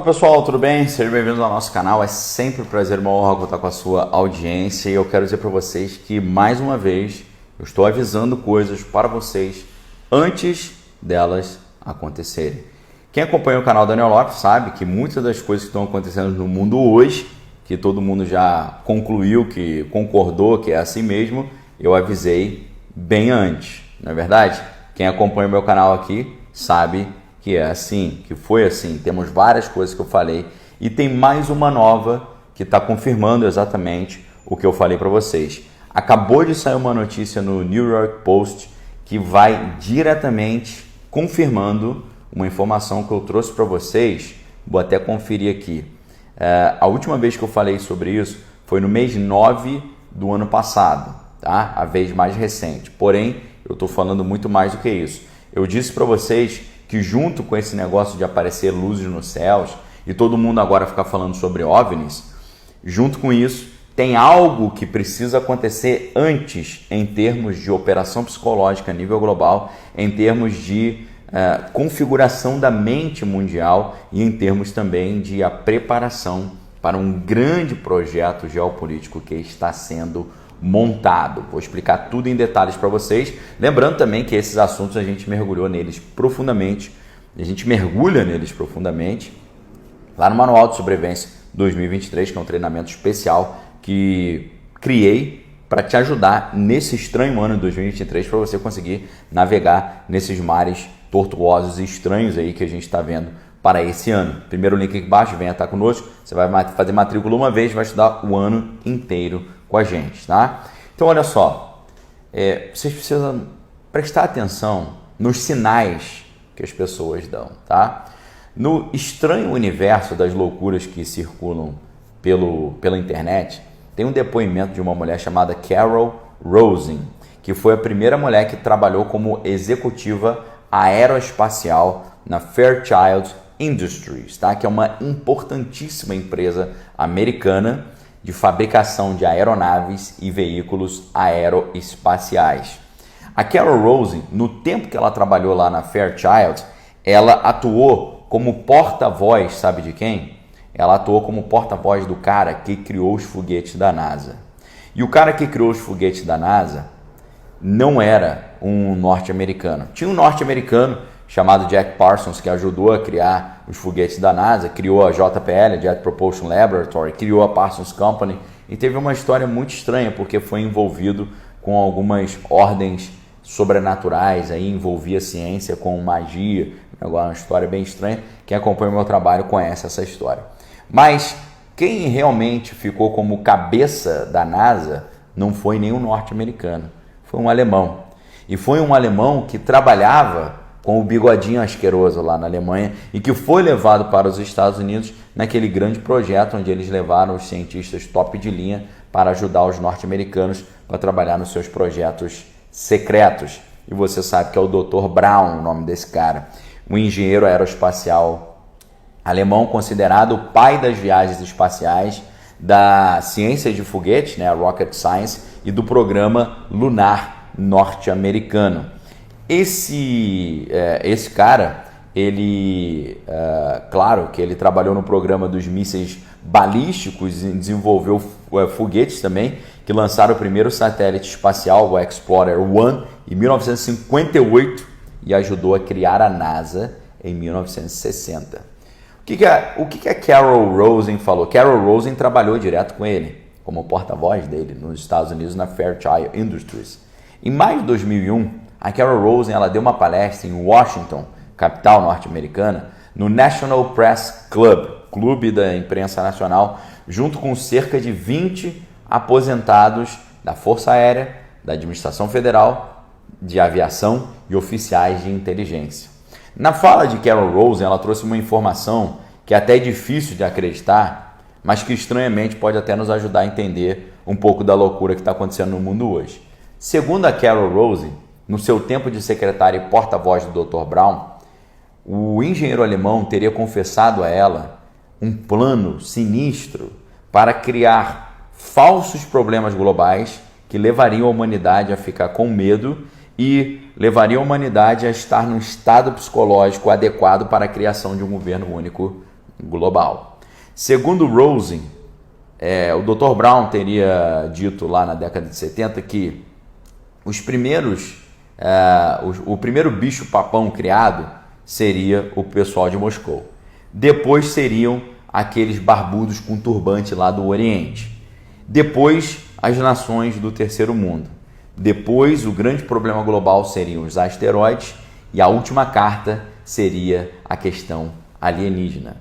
Olá pessoal, tudo bem? Sejam bem-vindos ao nosso canal. É sempre um prazer, uma honra contar com a sua audiência e eu quero dizer para vocês que, mais uma vez, eu estou avisando coisas para vocês antes delas acontecerem. Quem acompanha o canal Daniel Lopes sabe que muitas das coisas que estão acontecendo no mundo hoje, que todo mundo já concluiu, que concordou que é assim mesmo, eu avisei bem antes, não é verdade? Quem acompanha o meu canal aqui sabe que é assim, que foi assim. Temos várias coisas que eu falei e tem mais uma nova que está confirmando exatamente o que eu falei para vocês. Acabou de sair uma notícia no New York Post que vai diretamente confirmando uma informação que eu trouxe para vocês. Vou até conferir aqui. A última vez que eu falei sobre isso foi no mês 9 do ano passado, tá? A vez mais recente. Porém, eu estou falando muito mais do que isso. Eu disse para vocês que junto com esse negócio de aparecer luzes nos céus e todo mundo agora ficar falando sobre OVNIs, junto com isso tem algo que precisa acontecer antes em termos de operação psicológica a nível global, em termos de configuração da mente mundial e em termos também de a preparação para um grande projeto geopolítico que está sendo montado. Vou explicar tudo em detalhes para vocês. Lembrando também que esses assuntos a gente mergulha neles profundamente lá no Manual de Sobrevivência 2023, que é um treinamento especial que criei para te ajudar nesse estranho ano de 2023 para você conseguir navegar nesses mares tortuosos e estranhos aí que a gente está vendo para esse ano. Primeiro link aqui embaixo, venha estar conosco. Você vai fazer matrícula uma vez, vai estudar o ano inteiro com a gente, tá? Então, olha só, vocês precisam prestar atenção nos sinais que as pessoas dão, tá? No estranho universo das loucuras que circulam pela internet, tem um depoimento de uma mulher chamada Carol Rosin, que foi a primeira mulher que trabalhou como executiva aeroespacial na Fairchild Industries, tá? Que é uma importantíssima empresa americana de fabricação de aeronaves e veículos aeroespaciais. A Carol Rosin, no tempo que ela trabalhou lá na Fairchild, ela atuou como porta-voz, sabe de quem? Ela atuou como porta-voz do cara que criou os foguetes da NASA. E o cara que criou os foguetes da NASA não era um norte-americano. Tinha um norte-americano chamado Jack Parsons, que ajudou a criar os foguetes da NASA, criou a JPL, Jet Propulsion Laboratory, criou a Parsons Company, e teve uma história muito estranha, porque foi envolvido com algumas ordens sobrenaturais, aí envolvia ciência com magia, agora uma história bem estranha. Quem acompanha o meu trabalho conhece essa história. Mas quem realmente ficou como cabeça da NASA não foi nenhum norte-americano, foi um alemão. E foi um alemão que trabalhava com o bigodinho asqueroso lá na Alemanha e que foi levado para os Estados Unidos naquele grande projeto onde eles levaram os cientistas top de linha para ajudar os norte-americanos para trabalhar nos seus projetos secretos. E você sabe que é o Dr. Braun, o nome desse cara, um engenheiro aeroespacial alemão considerado o pai das viagens espaciais, da ciência de foguete, né, a Rocket Science, e do programa lunar norte-americano. Esse cara, ele, claro que ele trabalhou no programa dos mísseis balísticos e desenvolveu foguetes também, que lançaram o primeiro satélite espacial, o Explorer 1, em 1958 e ajudou a criar a NASA em 1960. O que a Carol Rosin falou? Carol Rosin trabalhou direto com ele, como porta-voz dele, nos Estados Unidos, na Fairchild Industries. Em maio de 2001, a Carol Rosin ela deu uma palestra em Washington, capital norte-americana, no National Press Club, clube da imprensa nacional, junto com cerca de 20 aposentados da Força Aérea, da Administração Federal de Aviação e oficiais de inteligência. Na fala de Carol Rosin, ela trouxe uma informação que até é difícil de acreditar, mas que estranhamente pode até nos ajudar a entender um pouco da loucura que está acontecendo no mundo hoje. Segundo a Carol Rosin, no seu tempo de secretária e porta-voz do Dr. Braun, o engenheiro alemão teria confessado a ela um plano sinistro para criar falsos problemas globais que levariam a humanidade a ficar com medo e levariam a humanidade a estar num estado psicológico adequado para a criação de um governo único global. Segundo Rosen, o Dr. Brown teria dito lá na década de 70 que o primeiro bicho-papão criado seria o pessoal de Moscou. Depois seriam aqueles barbudos com turbante lá do Oriente. Depois, as nações do terceiro mundo. Depois, o grande problema global seriam os asteroides. E a última carta seria a questão alienígena.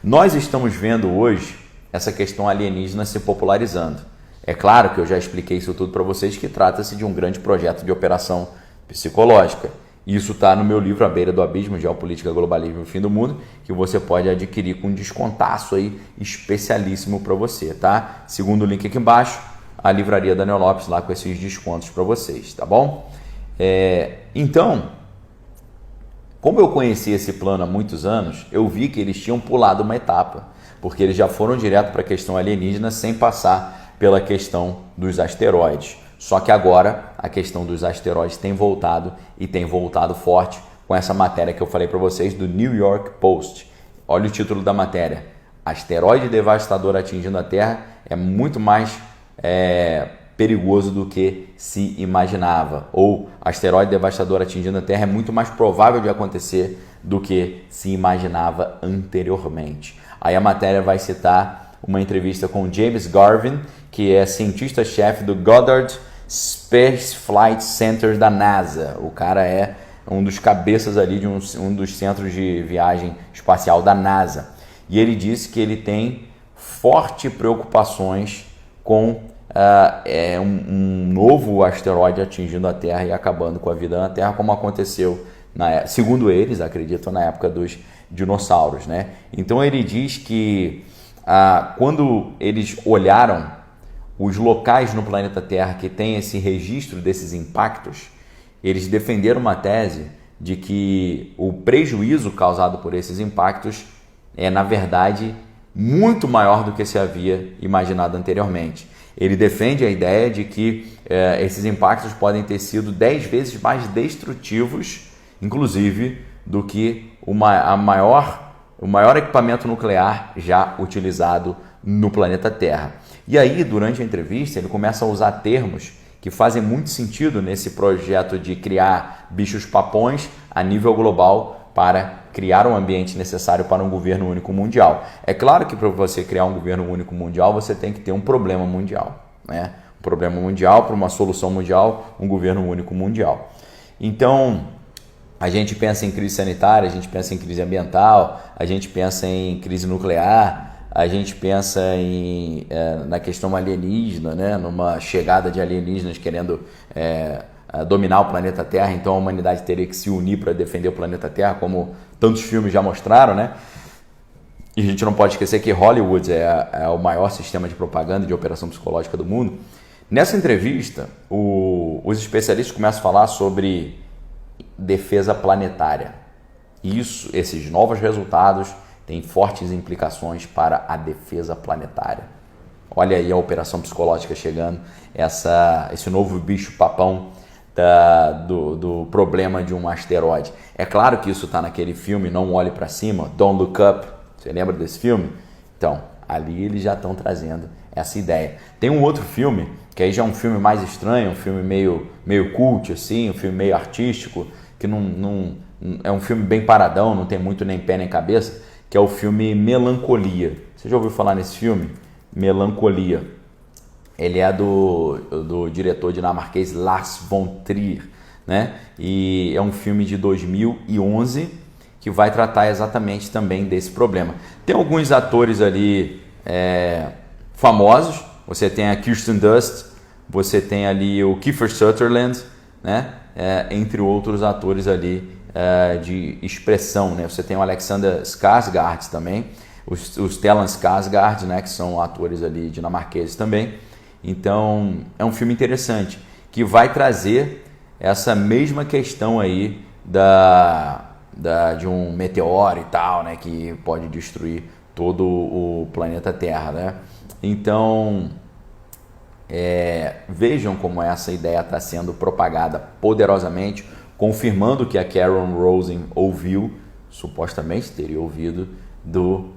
Nós estamos vendo hoje essa questão alienígena se popularizando. É claro que eu já expliquei isso tudo para vocês, que trata-se de um grande projeto de operação psicológica. Isso está no meu livro A Beira do Abismo, Geopolítica, Globalismo e o Fim do Mundo, que você pode adquirir com um descontaço aí especialíssimo para você, tá? Segundo o link aqui embaixo, a livraria Daniel Lopes lá com esses descontos para vocês, tá bom? Então, como eu conheci esse plano há muitos anos, eu vi que eles tinham pulado uma etapa, porque eles já foram direto para a questão alienígena sem passar pela questão dos asteroides. Só que agora a questão dos asteroides tem voltado e tem voltado forte com essa matéria que eu falei para vocês do New York Post. Olha o título da matéria: asteroide devastador atingindo a Terra é muito mais perigoso do que se imaginava. Ou asteroide devastador atingindo a Terra é muito mais provável de acontecer do que se imaginava anteriormente. Aí a matéria vai citar uma entrevista com James Garvin, que é cientista-chefe do Goddard Space Flight Center da NASA. O cara é um dos cabeças ali de um dos centros de viagem espacial da NASA. E ele disse que ele tem fortes preocupações com um novo asteroide atingindo a Terra e acabando com a vida na Terra, como aconteceu, segundo eles, acreditam, na época dos dinossauros, né? Então ele diz que quando eles olharam os locais no planeta Terra que tem esse registro desses impactos, eles defenderam uma tese de que o prejuízo causado por esses impactos é, na verdade, muito maior do que se havia imaginado anteriormente. Ele defende a ideia de que esses impactos podem ter sido 10 vezes mais destrutivos, inclusive, do que o maior equipamento nuclear já utilizado no planeta Terra. E aí, durante a entrevista, ele começa a usar termos que fazem muito sentido nesse projeto de criar bichos-papões a nível global para criar um ambiente necessário para um governo único mundial. É claro que para você criar um governo único mundial, você tem que ter um problema mundial, né? Um problema mundial para uma solução mundial, um governo único mundial. Então, a gente pensa em crise sanitária, a gente pensa em crise ambiental, a gente pensa em crise nuclear, a gente pensa na questão alienígena, né? Numa chegada de alienígenas querendo dominar o planeta Terra, então a humanidade teria que se unir para defender o planeta Terra, como tantos filmes já mostraram, né? E a gente não pode esquecer que Hollywood é o maior sistema de propaganda e de operação psicológica do mundo. Nessa entrevista, os especialistas começam a falar sobre defesa planetária. Esses novos resultados têm fortes implicações para a defesa planetária. Olha aí a operação psicológica chegando, esse novo bicho-papão do problema de um asteroide. É claro que isso está naquele filme Não Olhe para Cima, Don't Look Up. Você lembra desse filme? Então, ali eles já estão trazendo essa ideia. Tem um outro filme, que aí já é um filme mais estranho, um filme meio cult, assim, um filme meio artístico, que não é um filme bem paradão, não tem muito nem pé nem cabeça, que é o filme Melancolia. Você já ouviu falar nesse filme? Melancolia. Ele é do diretor dinamarquês Lars von Trier, né? E é um filme de 2011 que vai tratar exatamente também desse problema. Tem alguns atores ali famosos. Você tem a Kirsten Dunst, você tem ali o Kiefer Sutherland, né? Entre outros atores ali de expressão, né? Você tem o Alexander Skarsgård também, os Stellan Skarsgård, né? Que são atores ali dinamarqueses também. Então, é um filme interessante, que vai trazer essa mesma questão aí de um meteoro e tal, né, que pode destruir todo o planeta Terra, né? Então, vejam como essa ideia está sendo propagada poderosamente, confirmando que a Karen Rosen ouviu, supostamente teria ouvido, do